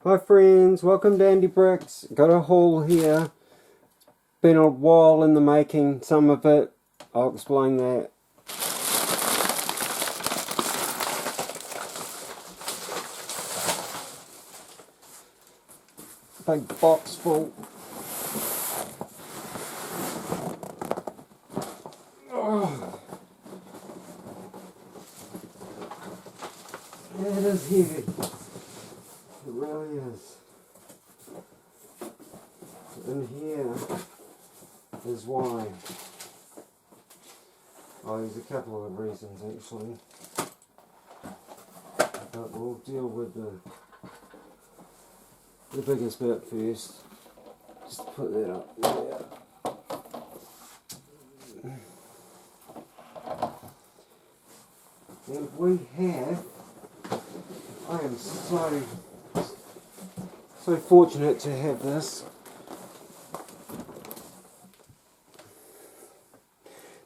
Hi friends, welcome to Andy Bricks. Got a haul here. Been a while in the making, some of it. I'll explain that. Big box full. Oh. It is heavy. It really is. And here is why. Oh, there's a couple of reasons actually. But we'll deal with the biggest bit first. Just put that up there. And we have, I am so fortunate to have this.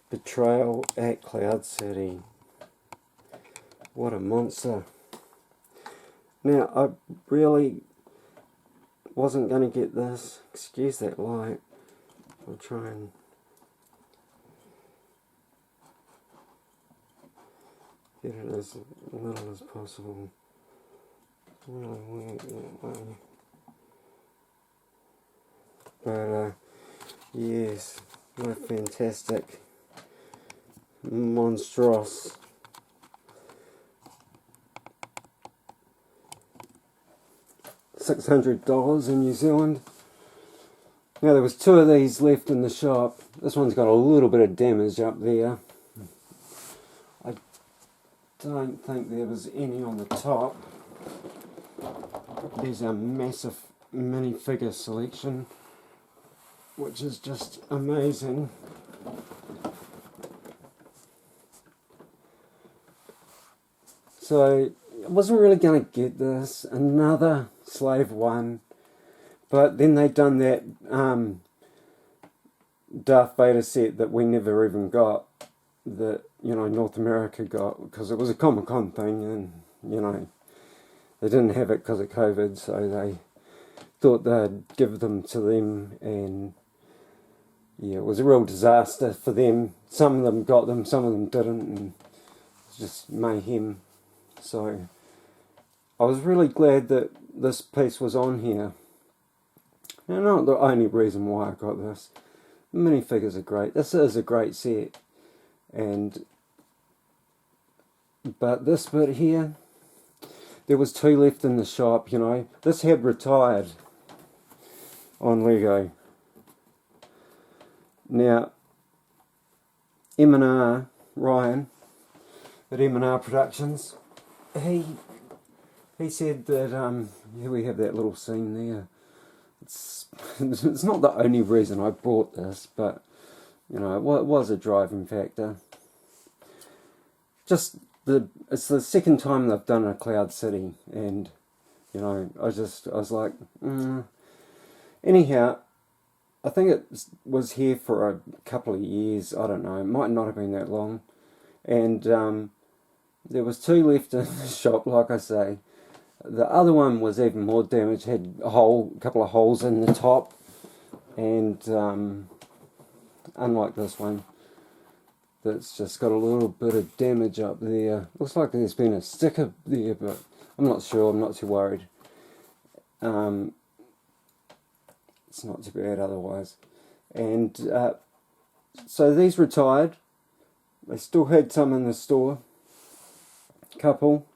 Betrayal at Cloud City. What a monster. Now, I really wasn't going to get this. Excuse that light. I'll try and get it as little as possible. Really weird that way. But, yes, what a fantastic monstrous. $600 in New Zealand. Now there was two of these left in the shop. This one's got a little bit of damage up there. I don't think there was any on the top. There's a massive minifigure selection, which is just amazing. So I wasn't really going to get this, another Slave one, but then they'd done that Darth Vader set that we never even got, that, you know, North America got, because it was a Comic-Con thing, and, you know, they didn't have it because of COVID, so they thought they'd give them to them, and yeah, it was a real disaster for them. Some of them got them, some of them didn't, and it was just mayhem. So I was really glad that this piece was on here. Now, not the only reason why I got this. Minifigures are great. This is a great set. But this bit here, there was two left in the shop, you know. This had retired on Lego. Now, M&R, Ryan, at M&R Productions, he said that, here we have that little scene there. It's not the only reason I bought this, but, you know, it was a driving factor. It's the second time they've done a Cloud City, and, you know, I was like, Anyhow, I think it was here for a couple of years, I don't know, it might not have been that long, and, there was two left in the shop, like I say. The other one was even more damaged, had a couple of holes in the top, and unlike this one, that's just got a little bit of damage up there. Looks like there's been a sticker there, but I'm not sure, I'm not too worried. It's not too bad otherwise. And so these retired. They still had some in the store. Couple.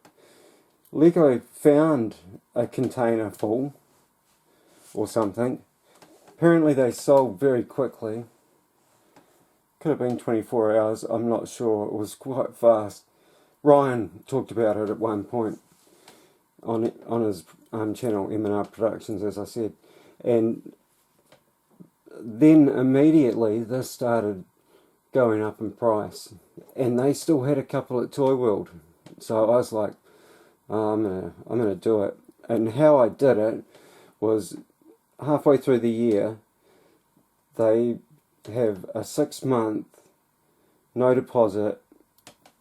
Lego found a container full or something. Apparently they sold very quickly. Could have been 24 hours, I'm not sure. It was quite fast. Ryan talked about it at one point on his channel, M&R Productions, as I said. And then immediately this started going up in price. And they still had a couple at Toy World. So I was like, oh, I'm gonna do it. And how I did it was halfway through the year, they have a 6-month no deposit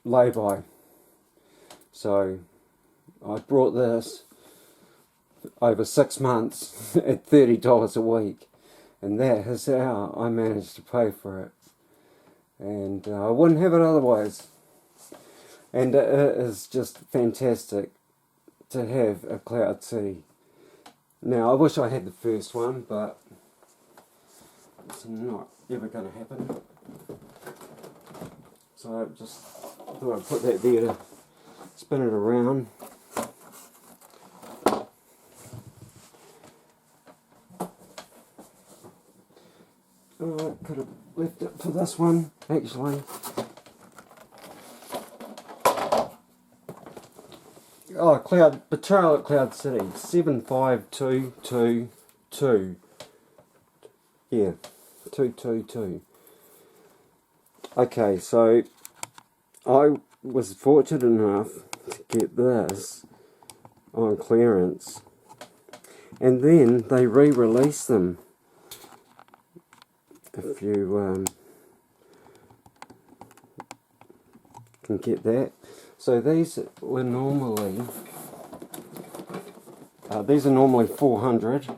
lay-by. So I brought this over 6 months at $30 a week, and that is how I managed to pay for it, and I wouldn't have it otherwise. And it is just fantastic to have a Cloud City. Now I wish I had the first one, but it's not ever going to happen. So I just thought I'd put that there to spin it around. Oh, I could have left it for this one, actually. Oh, Betrayal at Cloud City, 75222. Yeah, 222. Okay, so I was fortunate enough to get this on clearance, and then they re-released them. If you can get that. So these were normally, these are normally 400.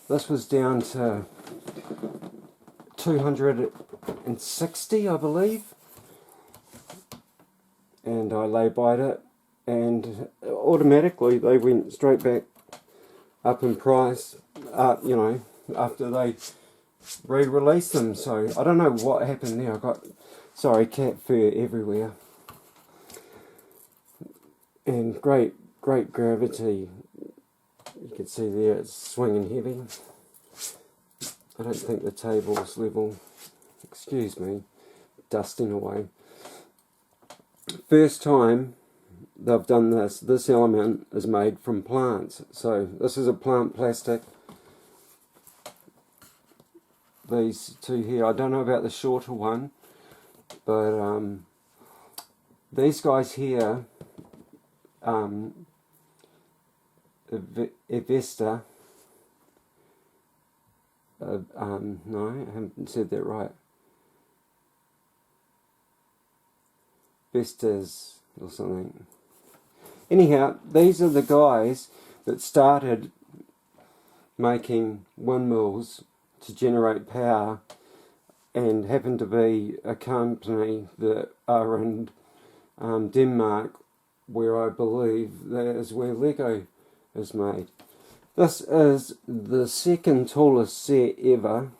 This was down to 260, I believe. And I lay-byed it, and automatically they went straight back up in price, you know, after they re-released them. So I don't know what happened there. I got, sorry, cat fur everywhere, and great gravity. You can see there it's swinging heavy. I don't think the table's level. Excuse me, dusting away. First time they've done this. This element is made from plants. So this is a plant plastic. These two here, I don't know about the shorter one, but these guys here, Evesta, no, I haven't said that right. Vestas or something. Anyhow, these are the guys that started making windmills to generate power, and happen to be a company that are in Denmark, where I believe that is where Lego is made. This is the second tallest set ever,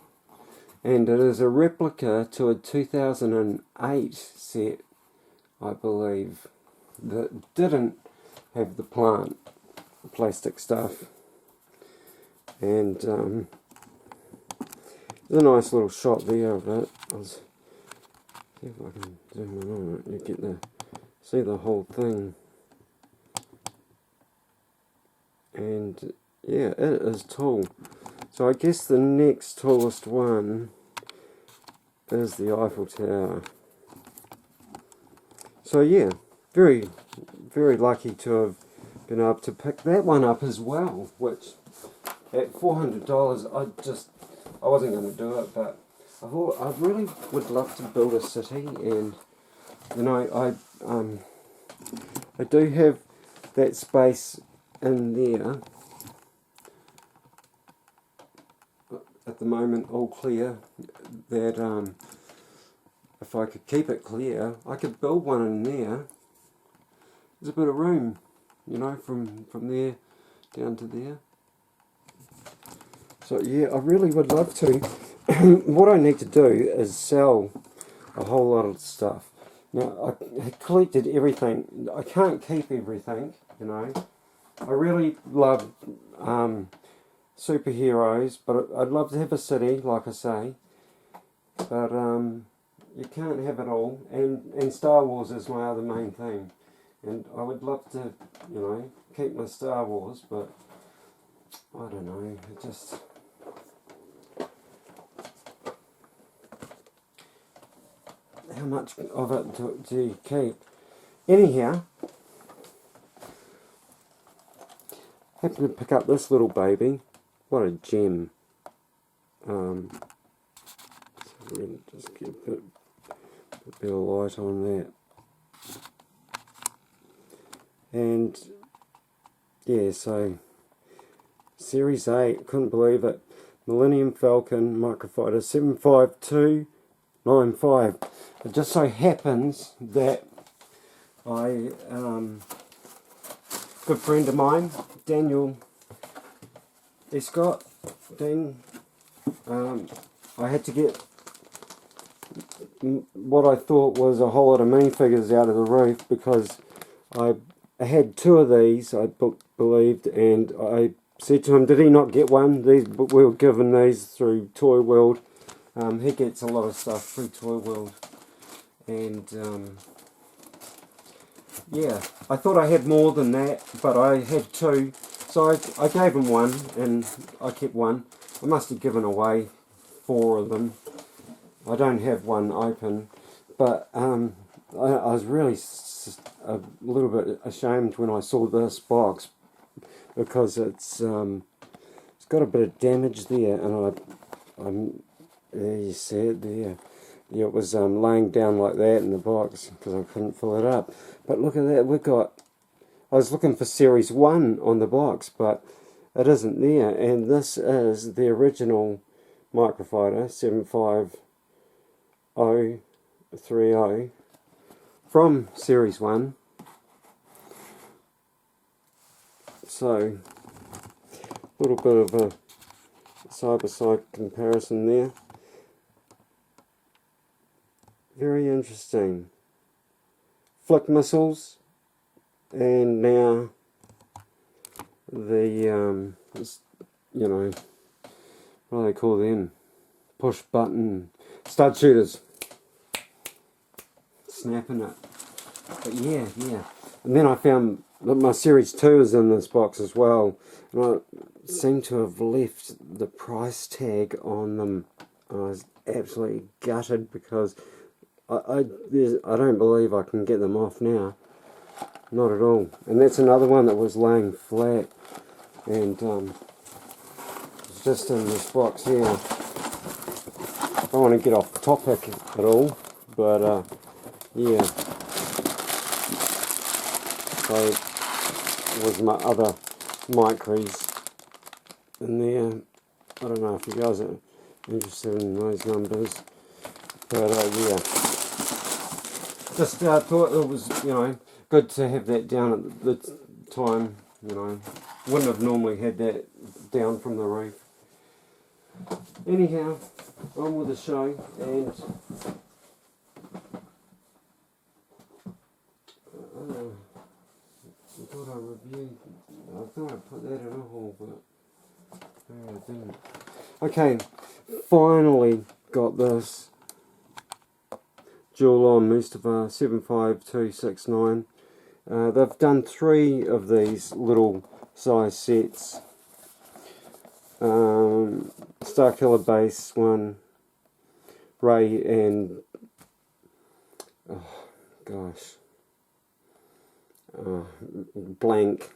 and it is a replica to a 2008 set, I believe, that didn't have the plastic stuff. And there's a nice little shot there of it. I'll see if I can zoom in on it. You get see the whole thing. And yeah, it is tall. So I guess the next tallest one is the Eiffel Tower. So yeah, very lucky to have been able to pick that one up as well, which at $400 I wasn't going to do it, but I really would love to build a city, and you know, I do have that space in there at the moment, all clear, that if I could keep it clear, I could build one in there. There's a bit of room, you know, from there down to there. So yeah, I really would love to. What I need to do is sell a whole lot of stuff. Now, I collected everything. I can't keep everything, you know. I really love superheroes, but I'd love to have a city, like I say. But you can't have it all. And Star Wars is my other main thing. And I would love to, you know, keep my Star Wars, but I don't know, it just... How much of it do you keep? Anyhow, happened to pick up this little baby. What a gem. So we'll just get a bit of light on that. And yeah, so Series 8, couldn't believe it. Millennium Falcon Microfighter 75295. It just so happens that good friend of mine, Daniel Escott, I had to get what I thought was a whole lot of minifigures out of the roof because I had 2 of these, I believed, and I said to him, did he not get one? We were given these through Toy World. He gets a lot of stuff through Toy World. And yeah, I thought I had more than that, but I had 2. So I gave him one, and I kept one. I must have given away 4 of them. I don't have one open, but I was really a little bit ashamed when I saw this box because it's got a bit of damage there, and there you see it there. Yeah, it was laying down like that in the box because I couldn't fill it up. But look at that, I was looking for Series 1 on the box, but it isn't there. And this is the original Microfighter 75030 from Series 1. So, a little bit of a side-by-side comparison there. Very interesting. Flick missiles, and now the, you know, what do they call them? Push button stud shooters. Snapping it. But yeah. And then I found that my Series 2 is in this box as well. And I seem to have left the price tag on them. I was absolutely gutted because I don't believe I can get them off now. Not at all. And that's another one that was laying flat. And it's just in this box here. I don't want to get off topic at all. But yeah. So was my other micros in there. I don't know if you guys are interested in those numbers. But yeah. Just thought it was, good to have that down at the time, Wouldn't have normally had that down from the roof. Anyhow, on with the show, and I thought I put that in a haul, but maybe I didn't. Okay, finally got this. Jewel on Mustafa 75269. They've done 3 of these little size sets. Starkiller Base one, Ray and Blank.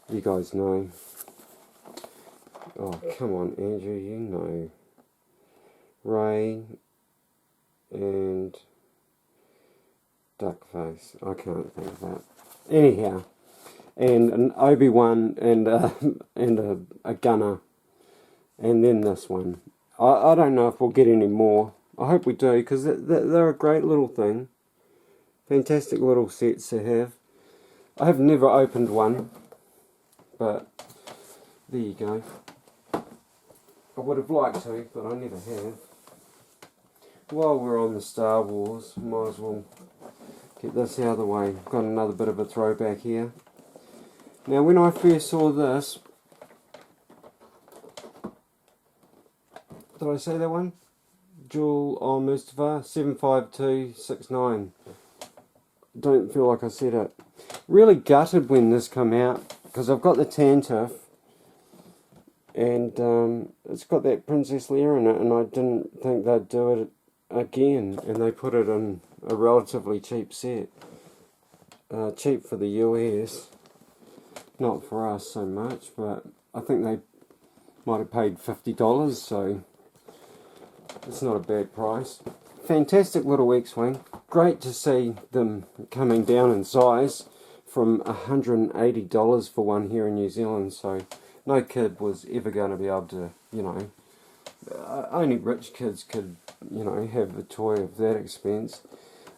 You guys know. Oh, come on, Andrew, you know. Ray and Duckface. I can't think of that. Anyhow, and an Obi-Wan and a gunner, and then this one. I don't know if we'll get any more. I hope we do, because they're a great little thing. Fantastic little sets to have. I have never opened one, but there you go. I would have liked to, but I never have. While we're on the Star Wars, might as well get this out of the way. Got another bit of a throwback here. Now, when I first saw this, did I say that one? Jewel on Mustafa 75269. Don't feel like I said it. Really gutted when this came out, because I've got the Tantif, and it's got that Princess Leia in it, and I didn't think they'd do it again, and they put it in a relatively cheap set. Cheap for the US, not for us so much, but I think they might have paid $50, so it's not a bad price. Fantastic little X-Wing. Great to see them coming down in size from $180 for one here in New Zealand, so no kid was ever going to be able to, you know, only rich kids could, you know, have a toy of that expense,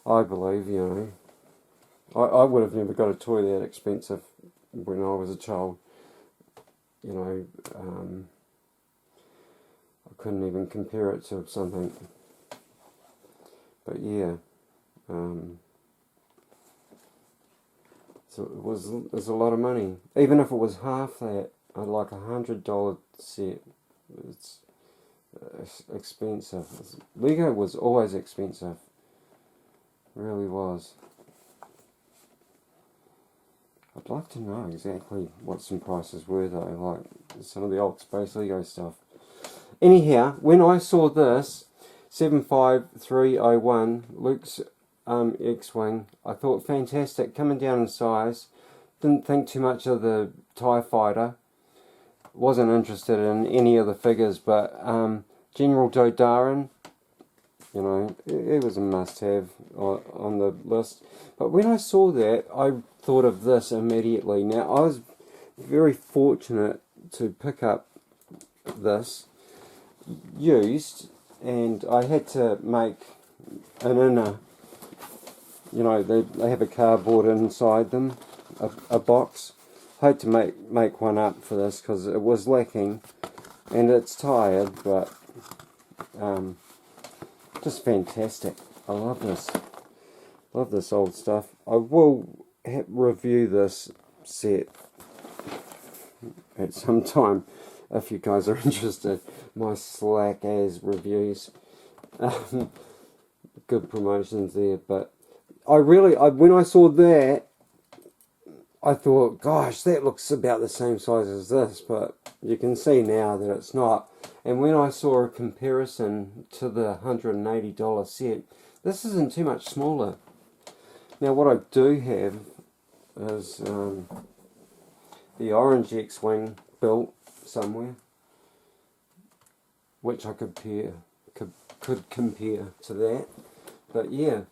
I believe, you know. I would have never got a toy that expensive when I was a child, you know. I couldn't even compare it to something, but yeah, so it was a lot of money. Even if it was half that, like $100 set, it's expensive. Lego was always expensive, it really was. I'd like to know exactly what some prices were though, like some of the old Space Lego stuff. Anyhow, when I saw this 75301 Luke's X-Wing, I thought fantastic, coming down in size. Didn't think too much of the TIE Fighter. Wasn't interested in any of the figures, but General Dodarin, you know, it was a must-have on the list. But when I saw that, I thought of this immediately. Now, I was very fortunate to pick up this used, and I had to make an inner, you know, they have a cardboard inside them, a box. I had to make one up for this because it was lacking, and it's tired, but just fantastic. I love this old stuff. I will review this set at some time if you guys are interested. My slack as reviews, good promotions there. But when I saw that, I thought, gosh, that looks about the same size as this, but you can see now that it's not. And when I saw a comparison to the $180 set, this isn't too much smaller. Now what I do have is the orange X-Wing built somewhere, which I could compare to that. But yeah,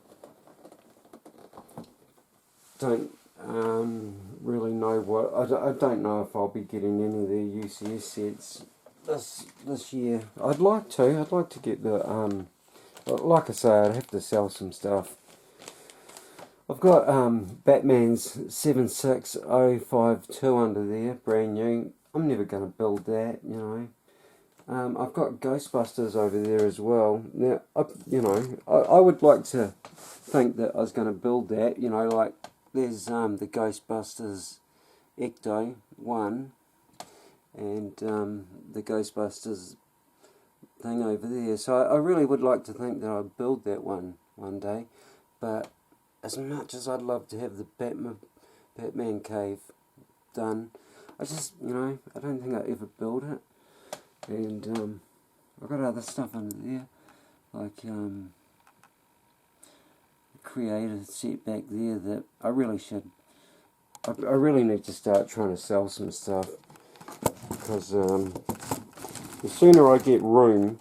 don't really know what I don't know if I'll be getting any of the UCS sets this year. I'd like to get the like I say, I'd have to sell some stuff. I've got Batman's 76052 under there, brand new. I'm never going to build that, you know. I've got Ghostbusters over there as well. Now, I would like to think that I was going to build that, you know, like there's the Ghostbusters Ecto 1 and the Ghostbusters thing over there. So I really would like to think that I'd build that one day. But as much as I'd love to have the Batman cave done, I just, you know, I don't think I'd ever build it. And I've got other stuff under there, like creator set back there that I really should. I really need to start trying to sell some stuff, because the sooner I get room,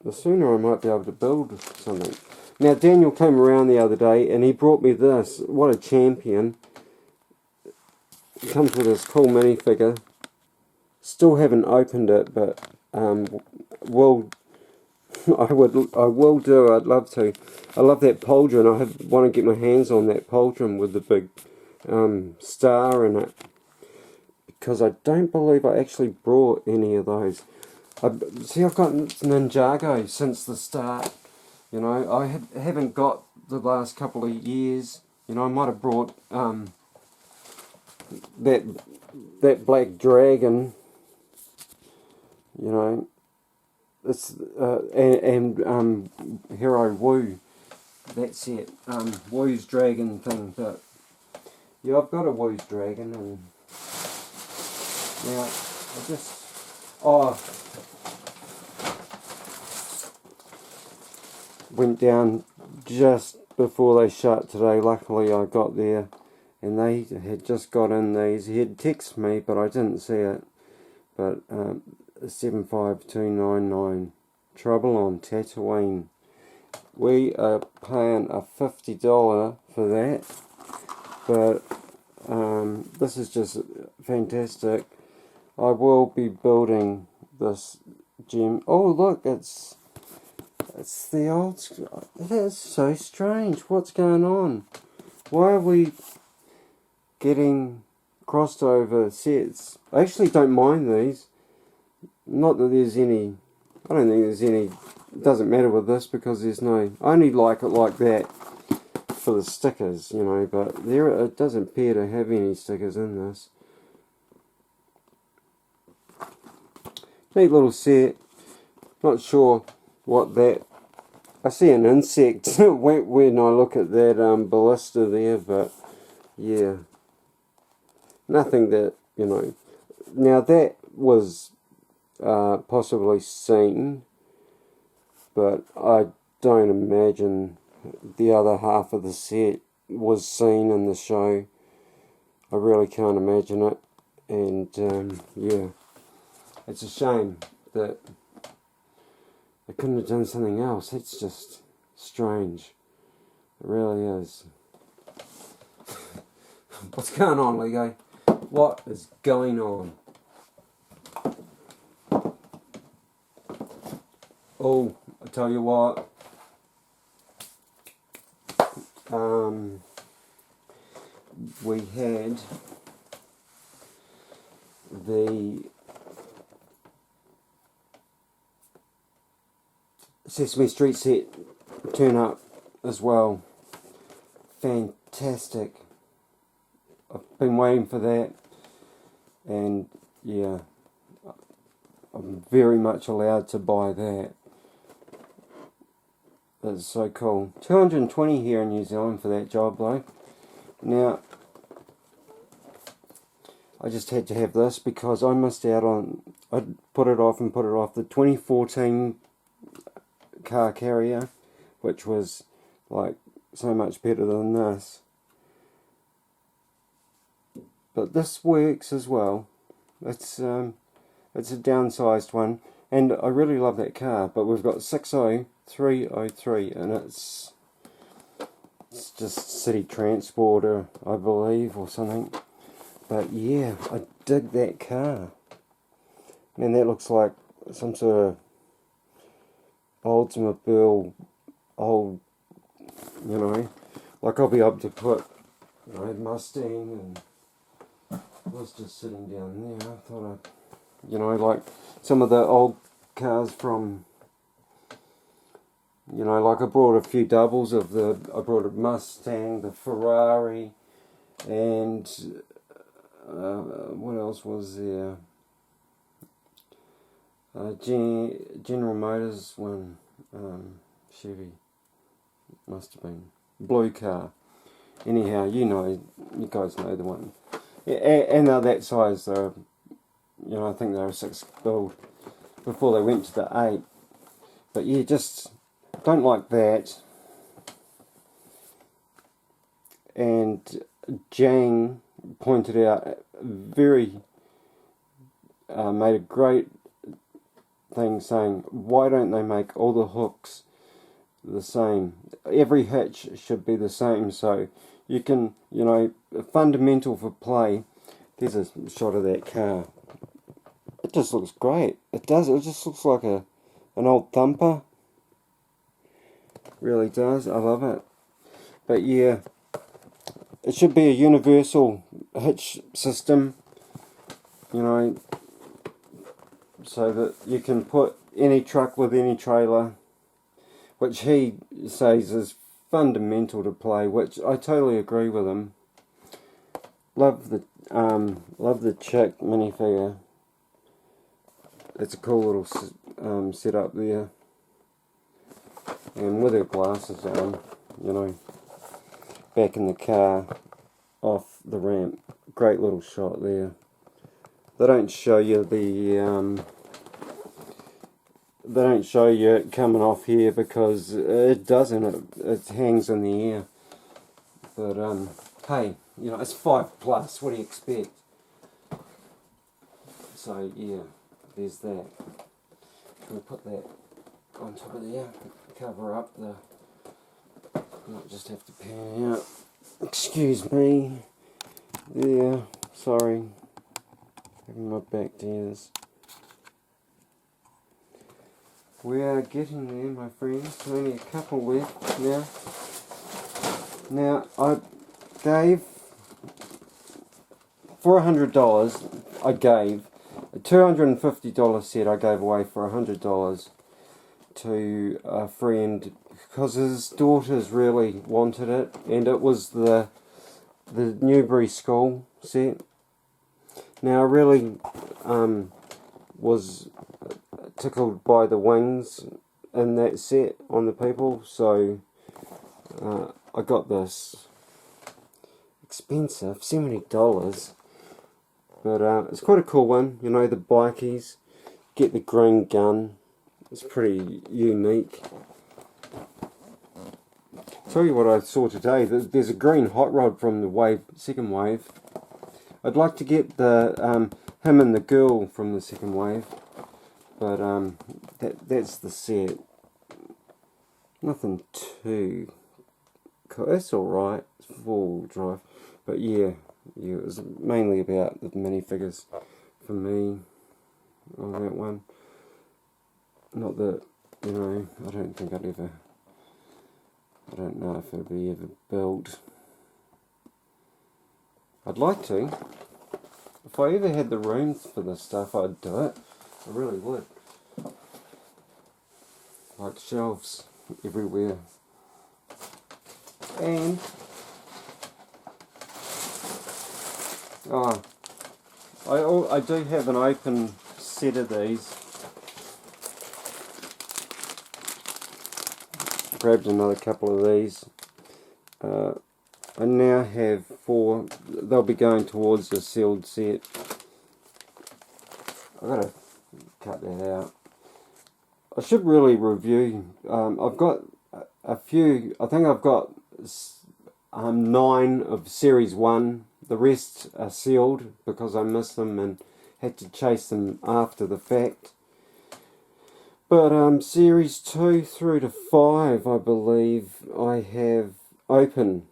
the sooner I might be able to build something. Now Daniel came around the other day and he brought me this. What a champion! It comes with this cool minifigure. Still haven't opened it, but I will do. I'd love to. I love that pauldron. I want to get my hands on that pauldron with the big star in it, because I don't believe I actually brought any of those. I've got Ninjago since the start. You know, I haven't got the last couple of years. You know, I might have brought that black dragon. You know, it's and Hero Woo. That's it. Woo's dragon thing. But yeah, I've got a Woo's dragon, and now I just went down just before they shut today. Luckily I got there and they had just got in these. He had texted me but I didn't see it. But 75299 Trouble on Tatooine. We are paying a $50 for that, but this is just fantastic. I will be building this gem. Oh look, it's the old. It is so strange. What's going on? Why are we getting crossed over sets? I actually don't mind these. Not that there's any. I don't think there's any. It doesn't matter with this because there's no. I only like it like that for the stickers, you know. But it doesn't appear to have any stickers in this. Neat little set. Not sure what that. I see an insect when I look at that ballista there, but yeah, nothing that, you know. Now that was possibly seen, but I don't imagine the other half of the set was seen in the show. I really can't imagine it, and yeah, it's a shame that they couldn't have done something else. It's just strange. It really is. What's going on, Lego? What is going on? Oh, I tell you what. We had the Sesame Street set turn up as well. Fantastic. I've been waiting for that, and yeah, I'm very much allowed to buy that. That's so cool. 220 here in New Zealand for that job though. Now, I just had to have this because I missed out on, I put it off, the 2014 car carrier, which was like so much better than this. But this works as well. It's a downsized one, and I really love that car. But we've got 60303, and it's just city transporter, I believe, or something. But yeah, I dig that car. And that looks like some sort of Oldsmobile, old, you know, like I'll be able to put, you know, Mustang, and I was just sitting down there. I thought you know, like some of the old cars from, you know, like I brought a few doubles of I brought a Mustang, the Ferrari, and what else was there? General Motors one, Chevy, must have been blue car. Anyhow, you guys know the one. Yeah, and they're that size. They're, you know, I think they were 6 build before they went to the 8. But yeah, just don't like that. And Jang pointed out made a great thing saying, why don't they make all the hooks the same? Every hitch should be the same, so you can, you know, fundamental for play. There's a shot of that car. It just looks great. It does. It just looks like an old thumper. Really does. I love it. But yeah, it should be a universal hitch system, you know, so that you can put any truck with any trailer, which he says is fundamental to play, which I totally agree with him. Love the chick minifigure. It's a cool little setup there, and with her glasses on, you know, back in the car, off the ramp. Great little shot there. They don't show you they don't show you it coming off here because it doesn't. It hangs in the air. But hey, you know, it's 5+. What do you expect? So yeah, there's that. Can we put that on top of there? cover up the... Might just have to pan out. Excuse me. Yeah, sorry. Having my back tears. We are getting there, my friends. Only a couple left now. Now, I gave... For $100, I gave a $250 set I gave away for $100 to a friend because his daughters really wanted it, and it was the Newbury School set. Now I really was tickled by the wings in that set on the people, so I got this. Expensive, $70. But it's quite a cool one, you know, the bikies, get the green gun, it's pretty unique. Tell you what I saw today, there's a green hot rod from the second wave. I'd like to get the him and the girl from the second wave, but that's the set. Nothing too cool, that's alright, it's full drive, but yeah, it was mainly about the minifigures for me on that one. Not that, you know, I don't think I'd ever, I don't know if it'll be ever built. I'd like to. If I ever had the room for this stuff, I'd do it. I really would. Like shelves everywhere. And I do have an open set of these. Grabbed another couple of these. I now have 4. They'll be going towards a sealed set. I've got to cut that out. I should really review. I've got a few. I think I've got 9 of Series 1. The rest are sealed because I missed them and had to chase them after the fact. But Series 2 through to 5, I believe, I have open,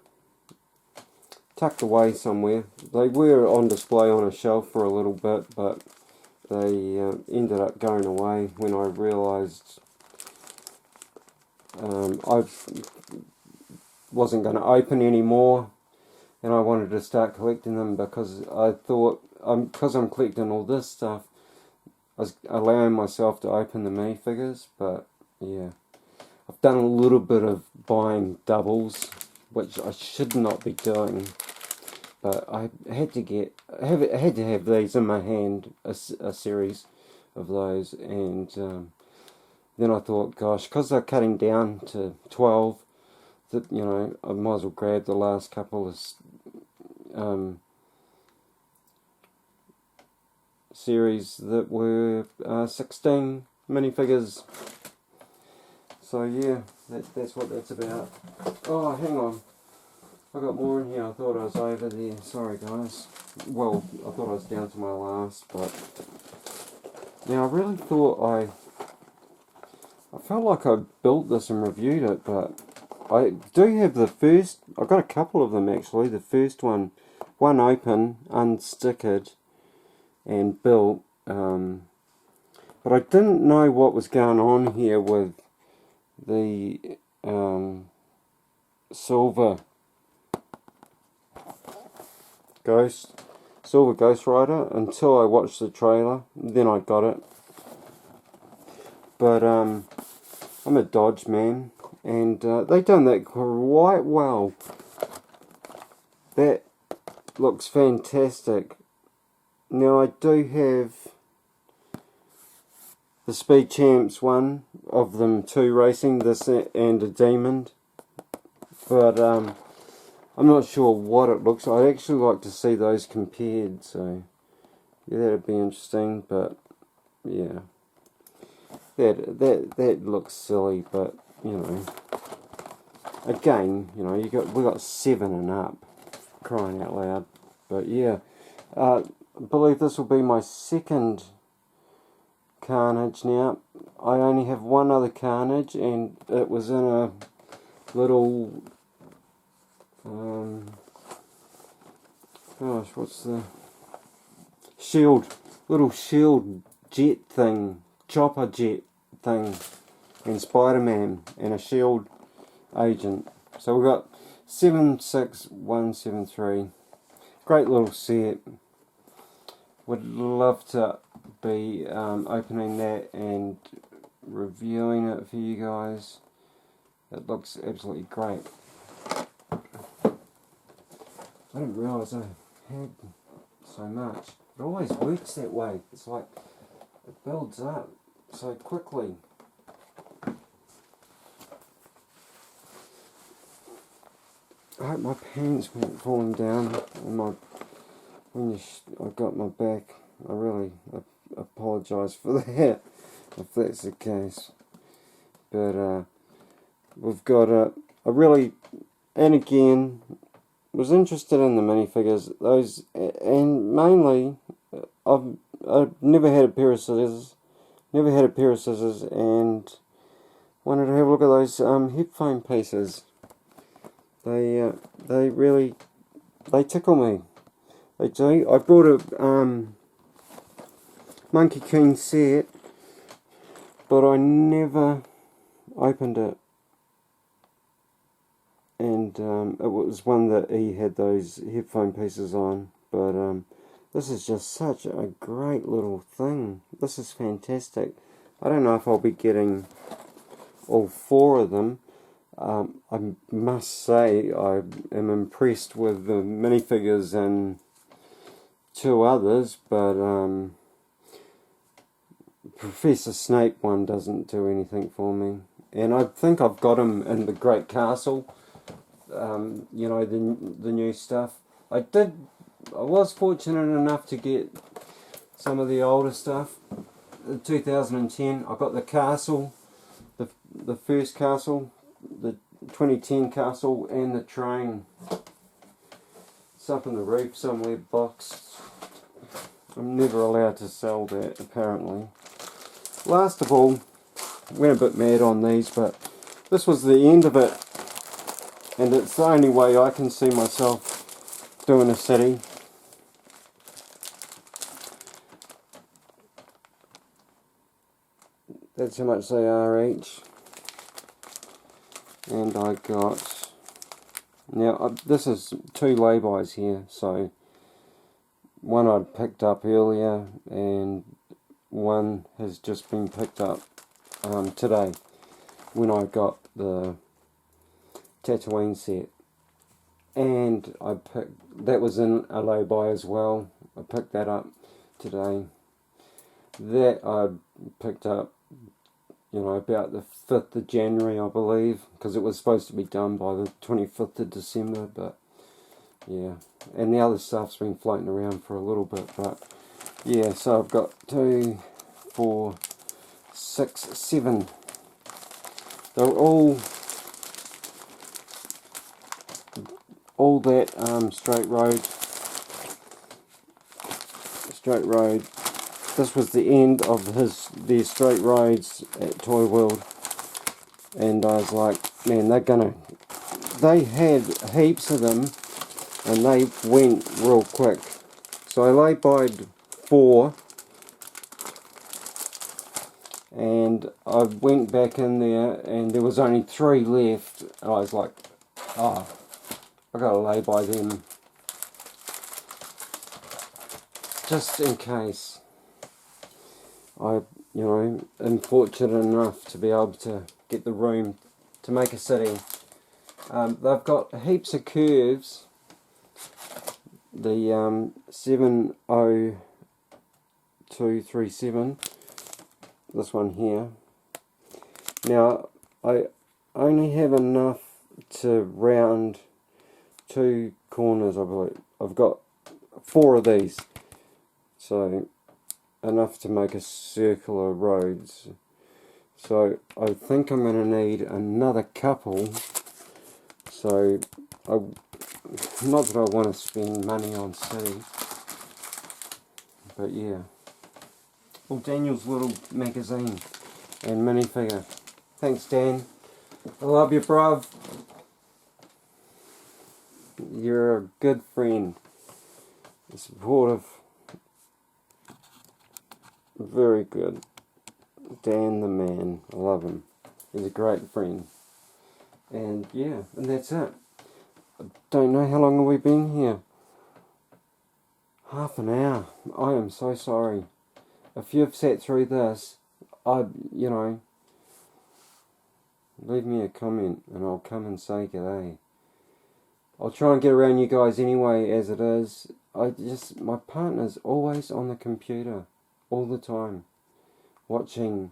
tucked away somewhere. They were on display on a shelf for a little bit, but they ended up going away when I realised I wasn't going to open anymore, and I wanted to start collecting them because I thought, because I'm collecting all this stuff, I was allowing myself to open the minifigures. But yeah, I've done a little bit of buying doubles, which I should not be doing, but I had to have these in my hand, a series of those, and then I thought, gosh, because they're cutting down to 12, that, you know, I might as well grab the last couple of series that were 16 minifigures. So yeah, that's what that's about. Oh, hang on, I got more in here. I thought I was over there. Sorry guys. Well, I thought I was down to my last, but now I really thought I felt like I built this and reviewed it, but I do have the first. I've got a couple of them actually. The first one open, unstickered, and built. But I didn't know what was going on here with the Silver Ghost Rider until I watched the trailer. Then I got it. But I'm a Dodge man, and they've done that quite well. That looks fantastic. Now I do have the Speed Champs one of them 2 racing, this and a Demon, but I'm not sure what it looks like. I'd actually like to see those compared, so yeah, that'd be interesting. But yeah, that looks silly, but you know, again, you know, we got 7 and up, crying out loud. But yeah, I believe this will be my second Carnage now. I only have one other Carnage, and it was in a little gosh, what's the shield, little shield jet thing, chopper jet thing, and Spider-Man and a shield agent. So we've got 76173. Great little set. Would love to be opening that and reviewing it for you guys. It looks absolutely great. I didn't realise I had so much. It always works that way. It's like it builds up so quickly. I hope my pants weren't falling down on I got my back. I really apologise for that if that's the case. But we've got a really, and again, was interested in the minifigures. Those, and mainly, I've never had a pair of scissors. And wanted to have a look at those headphone pieces. They really tickle me. They do. I brought a Monkey King set, but I never opened it. And it was one that he had those headphone pieces on. But this is just such a great little thing. This is fantastic. I don't know if I'll be getting all four of them. I must say I am impressed with the minifigures and two others, but Professor Snape one doesn't do anything for me. And I think I've got him in the Great Castle, you know, the new stuff. I was fortunate enough to get some of the older stuff. 2010, I got the castle, the first castle, the 2010 castle, and the train. It's up in the roof somewhere, boxed. I'm never allowed to sell that, apparently. Last of all, went a bit mad on these, but this was the end of it, and it's the only way I can see myself doing a city. That's how much they are each. And I got, now this is two laybys here, so one I'd picked up earlier and one has just been picked up today when I got the Tatooine set. And that was in a layby as well. I picked that up today. That I picked up, you know, about the 5th of January, I believe, because it was supposed to be done by the 25th of December, but yeah. And the other stuff's been floating around for a little bit, but yeah, so I've got 2, 4, 6, 7. They're all that straight road. This was the end of their straight roads at Toy World, and I was like, man, they had heaps of them, and they went real quick. So I laybyed 4, and I went back in there, and there was only 3 left. And I was like, oh, I gotta lay-by them, just in case I, you know, am fortunate enough to be able to get the room to make a city. They've got heaps of curves. The 70237, this one here. Now, I only have enough to round 2 corners, I believe. I've got 4 of these, so enough to make a circular roads. So I think I'm going to need another couple. So not that I want to spend money on city, but yeah. Well, Daniel's little magazine and minifigure. Thanks, Dan. I love you, bruv. You're a good friend. Supportive. Very good. Dan the man. I love him. He's a great friend. And yeah, and that's it. I don't know how long have we been here. Half an hour. I am so sorry. If you've sat through this, leave me a comment and I'll come and say g'day. I'll try and get around you guys anyway as it is. My partner's always on the computer all the time, watching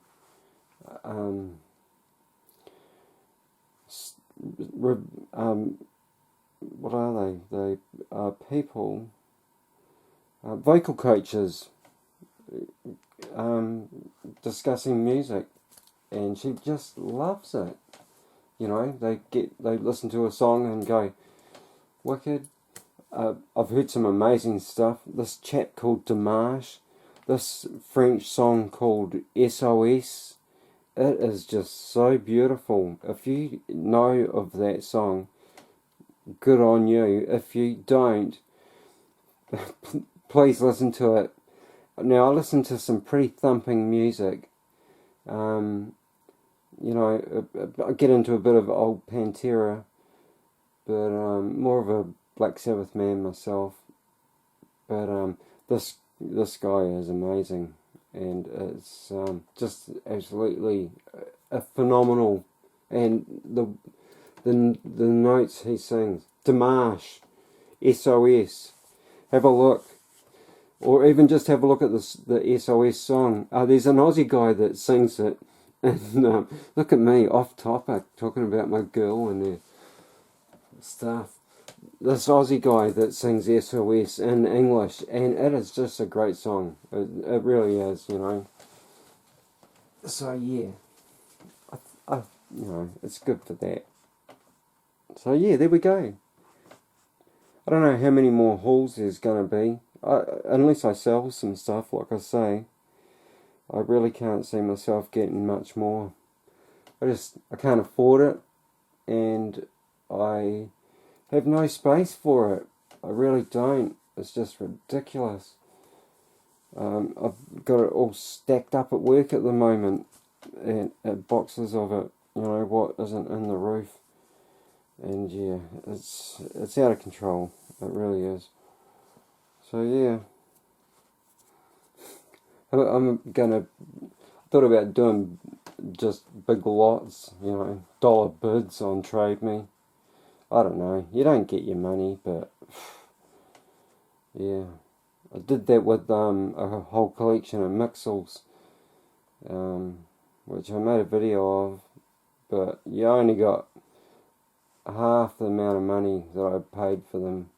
what are they? They are people, vocal coaches, discussing music, and she just loves it. They listen to a song and go, wicked. I've heard some amazing stuff. This chap called Dimash, this French song called SOS, it is just so beautiful. If you know of that song, good on you. If you don't, please listen to it. Now, I listen to some pretty thumping music. I get into a bit of old Pantera, but more of a Black Sabbath man myself. But this guy is amazing, and it's just absolutely a phenomenal. And the notes he sings, Dimash, SOS. Have a look. Or even just have a look at the SOS song. There's an Aussie guy that sings it. And look at me, off topic, talking about my girl and her stuff. This Aussie guy that sings SOS in English. And it is just a great song. It really is, So yeah. It's good for that. So yeah, there we go. I don't know how many more hauls there's going to be. Unless I sell some stuff, like I say, I really can't see myself getting much more. I can't afford it, and I have no space for it. I really don't. It's just ridiculous. I've got it all stacked up at work at the moment, and boxes of it. What isn't in the roof, and yeah, it's out of control. It really is. So yeah, thought about doing just big lots, dollar bids on Trade Me. I don't know, you don't get your money, but yeah, I did that with a whole collection of Mixels, which I made a video of, but you only got half the amount of money that I paid for them.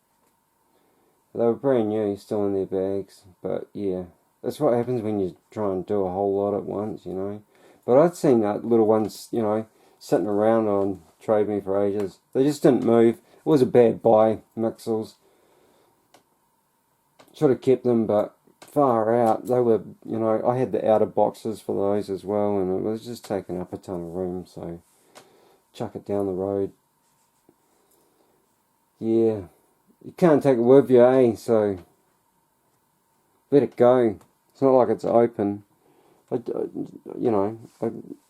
They were brand new, still in their bags, but yeah, that's what happens when you try and do a whole lot at once, But I'd seen that little ones, sitting around on Trade Me for ages. They just didn't move. It was a bad buy, Mixels. Should have kept them, but far out. They were, I had the outer boxes for those as well, and it was just taking up a ton of room, so chuck it down the road. Yeah. You can't take it with you, eh? So let it go. It's not like it's open. I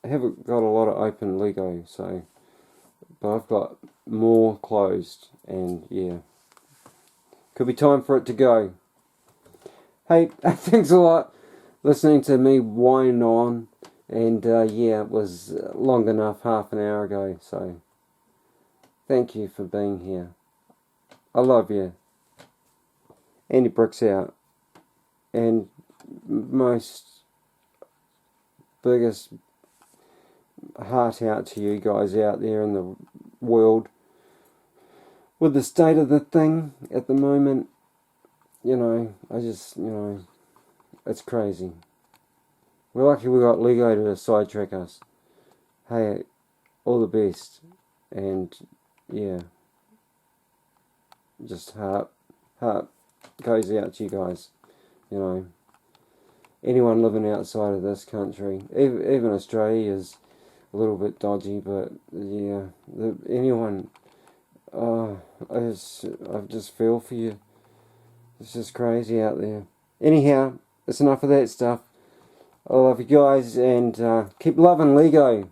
haven't got a lot of open Lego, so, but I've got more closed, and yeah, could be time for it to go. Hey, thanks a lot listening to me whine on, and yeah, it was long enough, half an hour ago, so thank you for being here. I love you. Andy Brick's out. And biggest heart out to you guys out there in the world. With the state of the thing at the moment, it's crazy. We're lucky we got Lego to sidetrack us. Hey, all the best. And yeah. Just heart goes out to you guys, anyone living outside of this country. Even Australia is a little bit dodgy, but yeah, anyone, I just feel for you. It's just crazy out there. Anyhow, that's enough of that stuff. I love you guys, and keep loving Lego.